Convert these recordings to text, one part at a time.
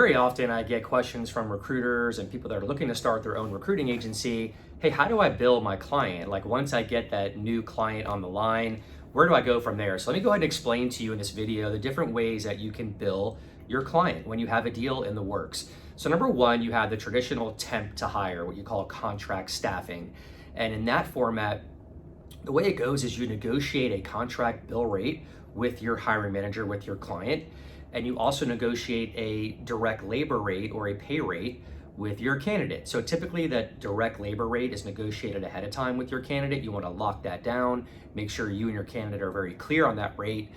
very often I get questions from recruiters and people that are looking to start their own recruiting agency. Hey, how do I bill my client? Like once I get that new client on the line, where do I go from there? So let me go ahead and explain to you in this video the different ways that you can bill your client when you have a deal in the works. So number one, you have the traditional temp to hire, what you call contract staffing. And in that format, the way it goes is you negotiate a contract bill rate with your hiring manager, with your client, and you also negotiate a direct labor rate or a pay rate with your candidate. So typically that direct labor rate is negotiated ahead of time with your candidate. You want to lock that down, make sure you and your candidate are very clear on that rate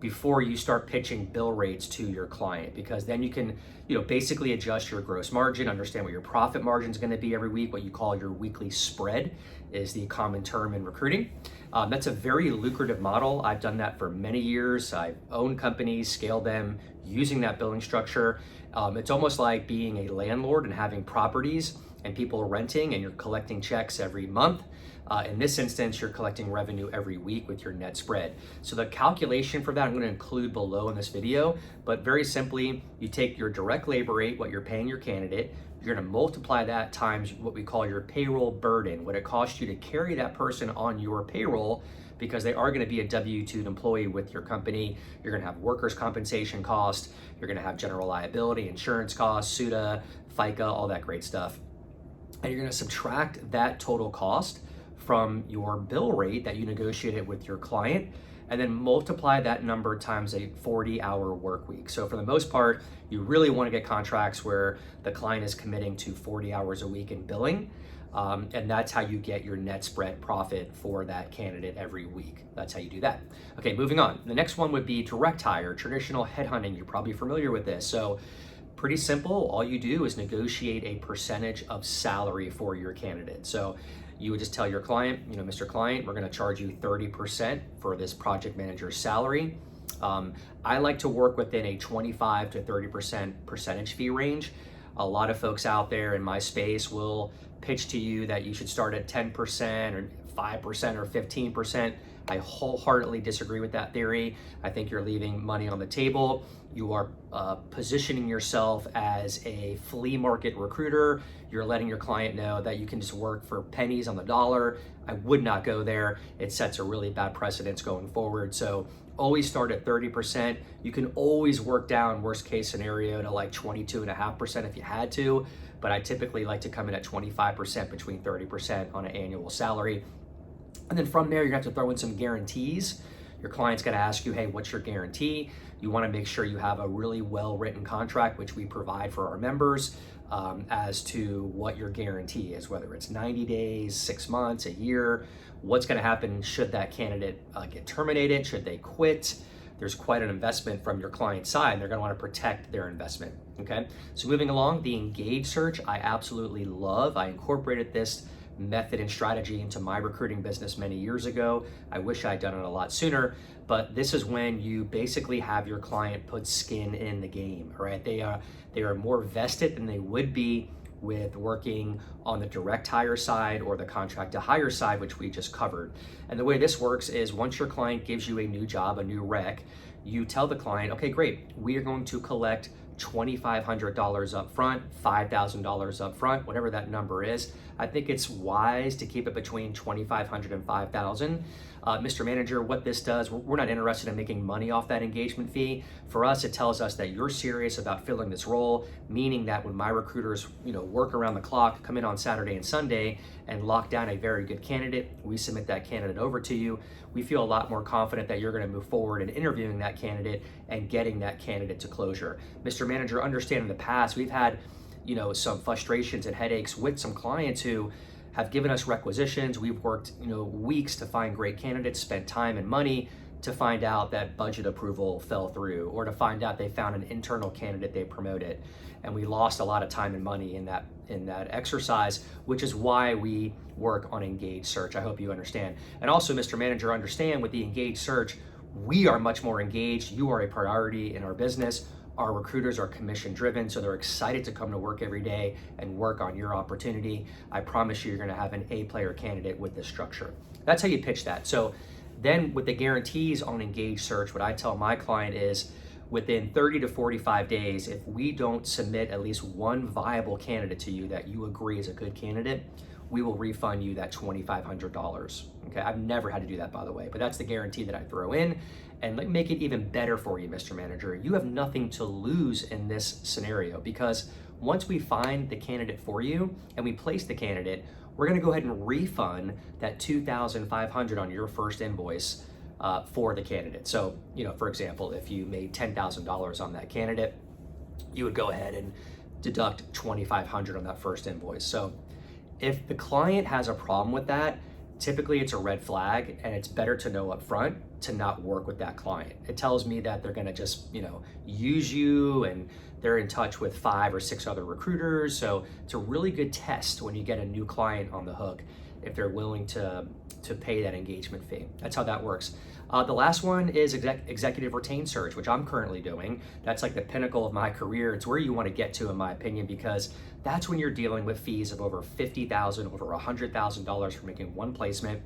before you start pitching bill rates to your client, because then you can, basically adjust your gross margin, understand what your profit margin is going to be every week. What you call your weekly spread is the common term in recruiting. That's a very lucrative model. I've done that for many years. I've owned companies, scaled them using that billing structure. It's almost like being a landlord and having properties and people are renting and you're collecting checks every month. In this instance, you're collecting revenue every week with your net spread. So the calculation for that I'm going to include below in this video, but very simply, you take your direct labor rate, what you're paying your candidate, you're going to multiply that times what we call your payroll burden, what it costs you to carry that person on your payroll, because they are going to be a W-2 employee with your company. You're going to have workers' compensation cost, you're going to have general liability, insurance costs, SUTA, FICA, all that great stuff. And you're going to subtract that total cost from your bill rate that you negotiated with your client, and then multiply that number times a 40-hour work week. So for the most part, you really want to get contracts where the client is committing to 40 hours a week in billing, and that's how you get your net spread profit for that candidate every week. That's how you do that. Okay, moving on. The next one would be direct hire, traditional headhunting. You're probably familiar with this. So pretty simple. All you do is negotiate a percentage of salary for your candidate. So you would just tell your client, Mr. Client, we're going to charge you 30% for this project manager's salary. I like to work within a 25 to 30% percentage fee range. A lot of folks out there in my space will pitch to you that you should start at 10% or 5% or 15%. I wholeheartedly disagree with that theory. I think you're leaving money on the table. You are positioning yourself as a flea market recruiter. You're letting your client know that you can just work for pennies on the dollar. I would not go there. It sets a really bad precedence going forward. So always start at 30%. You can always work down, worst case scenario, to like 22.5% if you had to, but I typically like to come in at 25%, between 30% on an annual salary. And then from there, you have to throw in some guarantees. Your client's gonna ask you, hey, what's your guarantee? You wanna make sure you have a really well-written contract, which we provide for our members, as to what your guarantee is, whether it's 90 days, 6 months, a year. What's gonna happen should that candidate get terminated, should they quit? There's quite an investment from your client's side, and they're gonna wanna protect their investment, okay? So moving along, the engage search, I absolutely love. I incorporated this method and strategy into my recruiting business many years ago. I wish I'd done it a lot sooner, but this is when you basically have your client put skin in the game, right? They are more vested than they would be with working on the direct hire side or the contract to hire side, which we just covered. And the way this works is once your client gives you a new job, a new rec, you tell the client, okay, great, we are going to collect $2,500 up front, $5,000 up front, whatever that number is. I think it's wise to keep it between $2,500 and $5,000. Mr. Manager, what this does, we're not interested in making money off that engagement fee. For us, it tells us that you're serious about filling this role, meaning that when my recruiters, work around the clock, come in on Saturday and Sunday and lock down a very good candidate, we submit that candidate over to you. We feel a lot more confident that you're going to move forward in interviewing that candidate and getting that candidate to closure. Mr. Manager, understand in the past, we've had, some frustrations and headaches with some clients who have given us requisitions. We've worked, weeks to find great candidates, spent time and money to find out that budget approval fell through, or to find out they found an internal candidate they promoted. And we lost a lot of time and money in that exercise, which is why we work on engaged search. I hope you understand. And also, Mr. Manager, understand with the engaged search, we are much more engaged. You are a priority in our business. Our recruiters are commission driven, so they're excited to come to work every day and work on your opportunity. I promise you're gonna have an A-player candidate with this structure. That's how you pitch that. So then with the guarantees on engaged search, what I tell my client is, within 30 to 45 days, if we don't submit at least one viable candidate to you that you agree is a good candidate, we will refund you that $2,500. Okay, I've never had to do that, by the way, but that's the guarantee that I throw in. And let me make it even better for you, Mr. Manager. You have nothing to lose in this scenario, because once we find the candidate for you and we place the candidate, we're gonna go ahead and refund that $2,500 on your first invoice for the candidate. So, for example, if you made $10,000 on that candidate, you would go ahead and deduct $2,500 on that first invoice. So if the client has a problem with that, typically it's a red flag, and it's better to know up front to not work with that client. It tells me that they're gonna just, use you, and they're in touch with 5 or 6 other recruiters. So it's a really good test when you get a new client on the hook, if they're willing to pay that engagement fee. That's how that works. The last one is executive retained search, which I'm currently doing. That's like the pinnacle of my career. It's where you want to get to, in my opinion, because that's when you're dealing with fees of over $50,000, over $100,000 for making one placement,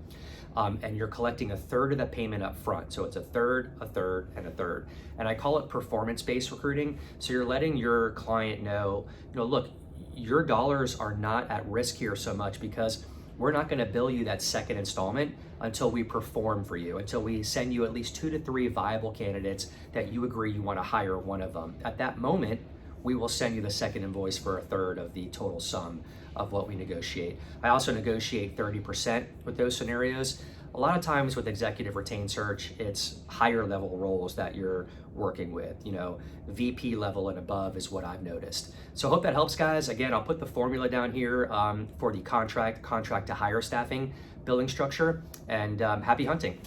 and you're collecting a third of the payment up front. So it's a third, a third, and a third. And I call it performance-based recruiting. So you're letting your client know, look, your dollars are not at risk here so much, because we're not going to bill you that second installment until we perform for you, until we send you at least 2 to 3 viable candidates that you agree you want to hire one of them. At that moment, we will send you the second invoice for a third of the total sum of what we negotiate. I also negotiate 30% with those scenarios. A lot of times with executive retained search, it's higher level roles that you're working with. VP level and above is what I've noticed. So I hope that helps, guys. Again, I'll put the formula down here for the contract to hire staffing billing structure, and happy hunting.